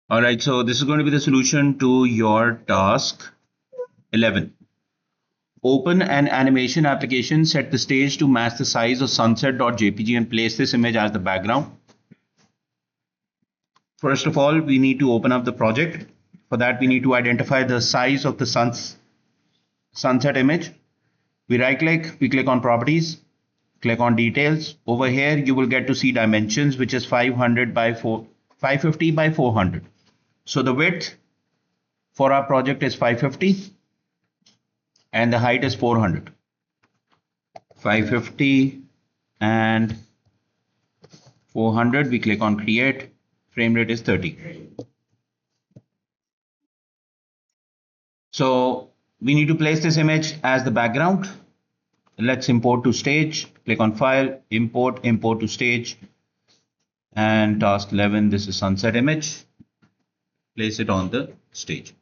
All right, so this is going to be the solution to your task 11. Open an animation application, set the stage to match the size of sunset.jpg and place this image as the background. First of all, we need to open up the project. For that, we need to identify the size of the sunset image. We right click, we click on properties, click on details. Over here, you will get to see dimensions, which is 550 by 400. So the width for our project is 550 and the height is 400. 550 and 400. We click on create. Frame rate is 30. So we need to place this image as the background. Let's import to stage. Click on file, import to stage, and task 11. This is sunset image. Place it on the stage.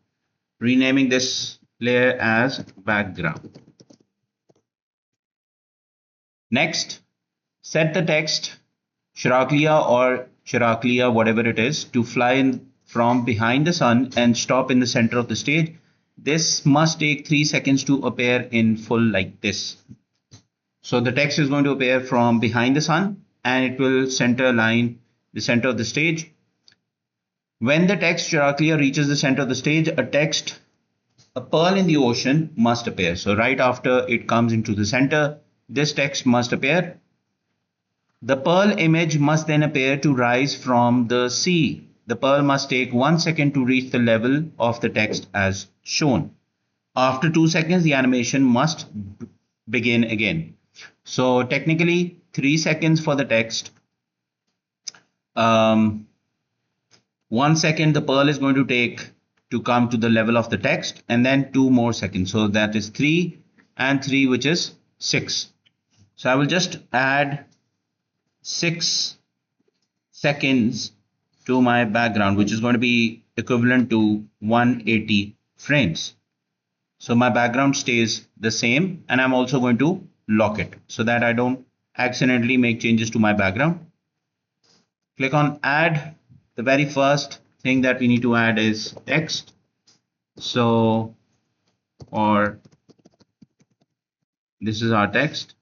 Renaming this layer as background. Next, set the text Chiraglia or Chiraglia, whatever it is, to fly in from behind the sun and stop in the center of the stage. This must take 3 seconds to appear in full like this. So the text is going to appear from behind the sun and it will center line the center of the stage. When the text Chiraglia reaches the center of the stage, a pearl in the ocean must appear. So right after it comes into the center, this text must appear. The pearl image must then appear to rise from the sea. The pearl must take 1 second to reach the level of the text as shown. After 2 seconds, the animation must begin again. So technically 3 seconds for the text. 1 second the pearl is going to take to come to the level of the text, and then 2 more seconds. So that is 3 and 3, which is 6. So I will just add 6 seconds to my background, which is going to be equivalent to 180 frames. So my background stays the same, and I'm also going to lock it so that I don't accidentally make changes to my background. Click on add. The very first thing that we need to add is text. So, or this is our text.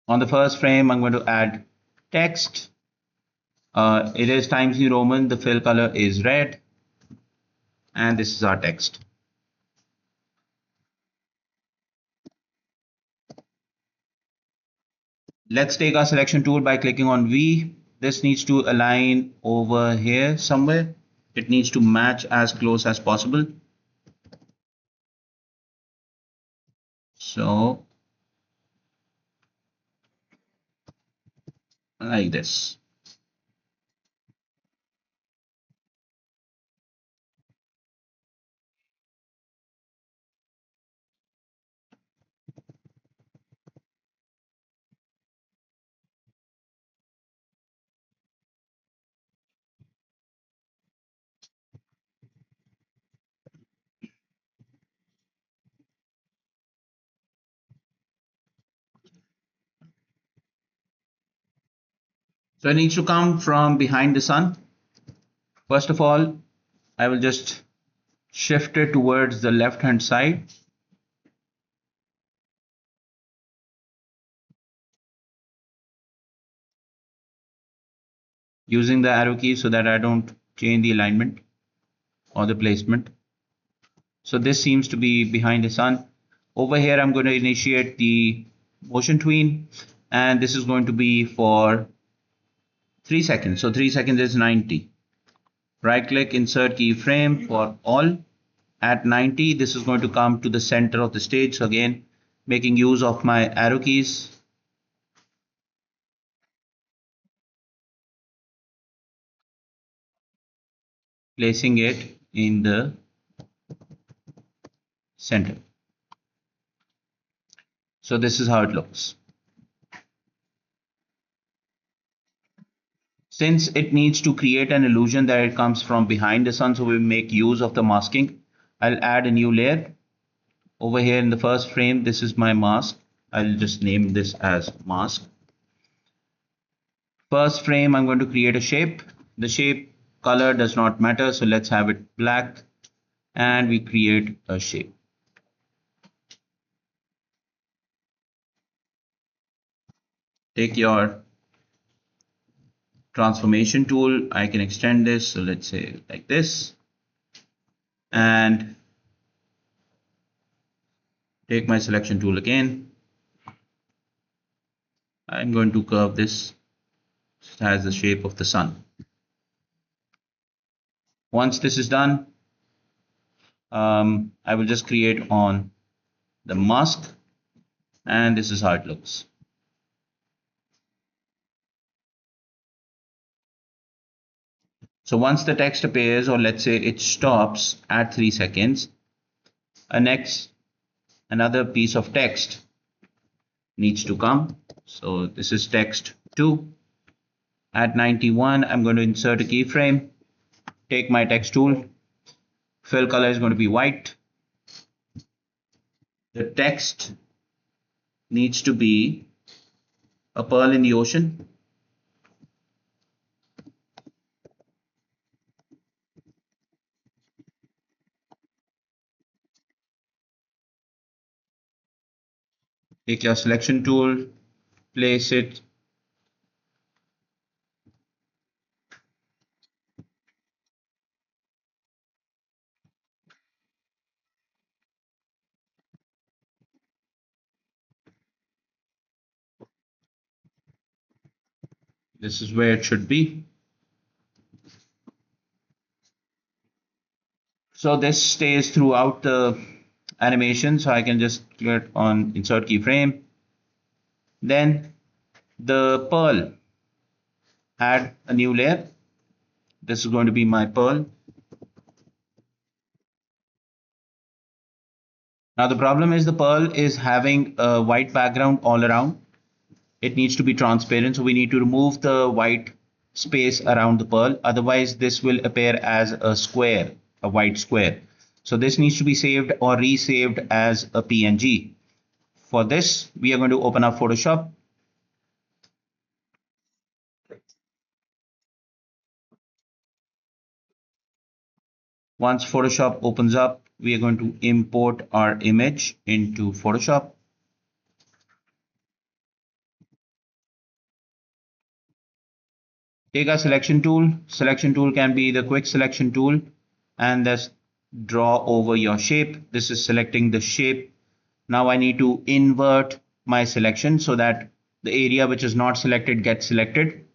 On the first frame, I'm going to add text. It is Times New Roman. The fill color is red. And this is our text. Let's take our selection tool by clicking on V. This needs to align over here somewhere. It needs to match as close as possible. So, like this. So it needs to come from behind the sun. First of all, I will just shift it towards the left hand side. Using the arrow key so that I don't change the alignment or the placement. So this seems to be behind the sun. Over here, I'm going to initiate the motion tween, and this is going to be for 3 seconds. So 3 seconds is 90. Right click, insert keyframe for all. At 90, this is going to come to the center of the stage. So again, making use of my arrow keys. Placing it in the center. So this is how it looks. Since it needs to create an illusion that it comes from behind the sun, so we make use of the masking. I'll add a new layer. Over here in the first frame, this is my mask. I'll just name this as mask. First frame, I'm going to create a shape. The shape color does not matter, so let's have it black, and we create a shape. Take your transformation tool. I can extend this, so let's say like this, and take my selection tool again. I'm going to curve this so it has the shape of the sun. Once this is done, I will just create on the mask, and this is how it looks. So once the text appears, or let's say it stops at 3 seconds, another piece of text needs to come. So this is text 2. At 91, I'm going to insert a keyframe, take my text tool, fill color is going to be white. The text needs to be a pearl in the ocean. Take your selection tool, place it. This is where it should be. So this stays throughout the animation. So I can just click on insert keyframe. Then the pearl, add a new layer. This is going to be my pearl. Now the problem is the pearl is having a white background all around. It needs to be transparent, so we need to remove the white space around the pearl. Otherwise this will appear as a square, a white square. So this needs to be saved or resaved as a PNG. For this, we are going to open up Photoshop. Once Photoshop opens up, we are going to import our image into Photoshop. Take our selection tool. Selection tool can be the quick selection tool, and just draw over your shape. This is selecting the shape. Now I need to invert my selection so that the area which is not selected gets selected.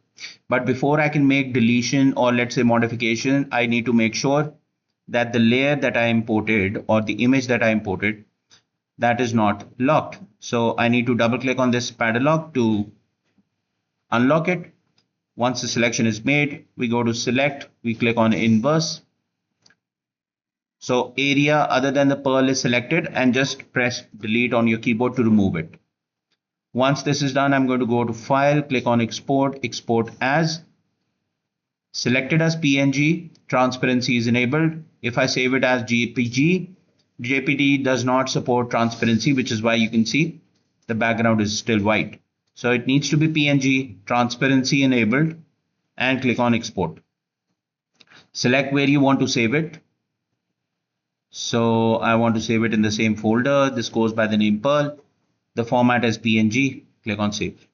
But before I can make deletion or let's say modification, I need to make sure that the layer that I imported or the image that I imported, that is not locked. So I need to double click on this padlock to unlock it. Once the selection is made, we go to select, we click on inverse. So area other than the pearl is selected, and just press delete on your keyboard to remove it. Once this is done, I'm going to go to file, click on export, export as, selected as PNG, transparency is enabled. If I save it as JPG, JPG does not support transparency, which is why you can see the background is still white. So it needs to be PNG, transparency enabled, and click on export. Select where you want to save it. So I want to save it in the same folder. This goes by the name Pearl. The format is PNG. Click on save.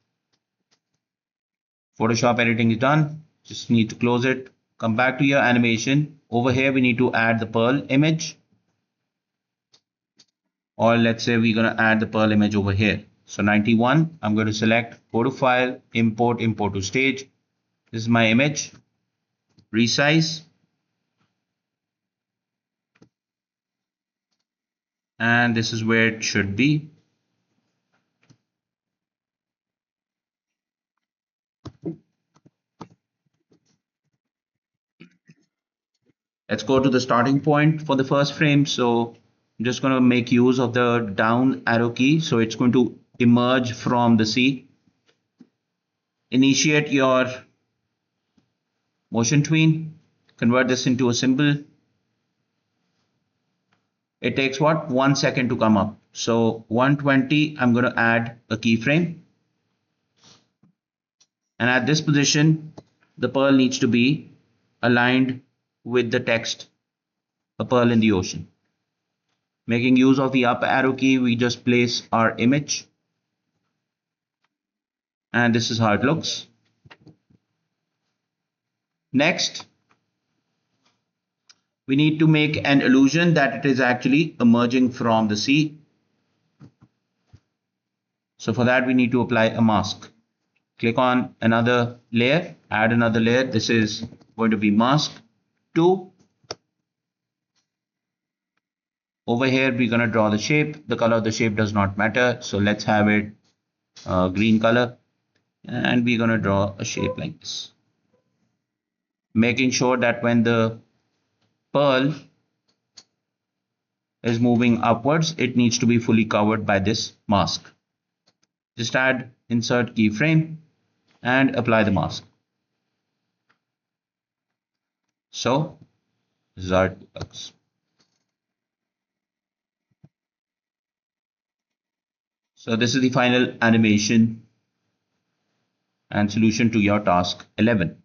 Photoshop editing is done. Just need to close it. Come back to your animation. Over here we need to add the Pearl image. Or let's say we're going to add the Pearl image over here. So 91, I'm going to select, go to file, import, import to stage. This is my image. Resize. And this is where it should be. Let's go to the starting point for the first frame. So I'm just going to make use of the down arrow key. So it's going to emerge from the sea. Initiate your motion tween. Convert this into a symbol. It takes what? 1 second to come up. So 120, I'm going to add a keyframe. And at this position, the pearl needs to be aligned with the text, a pearl in the ocean. Making use of the up arrow key, we just place our image. And this is how it looks. Next, we need to make an illusion that it is actually emerging from the sea. So for that, we need to apply a mask. Click on another layer, add another layer. This is going to be mask 2. Over here, we're going to draw the shape. The color of the shape does not matter. So let's have it green color. And we're going to draw a shape like this. Making sure that when the pearl is moving upwards, it needs to be fully covered by this mask. Just add insert keyframe and apply the mask. So this is how it looks. So this is the final animation and solution to your task 11.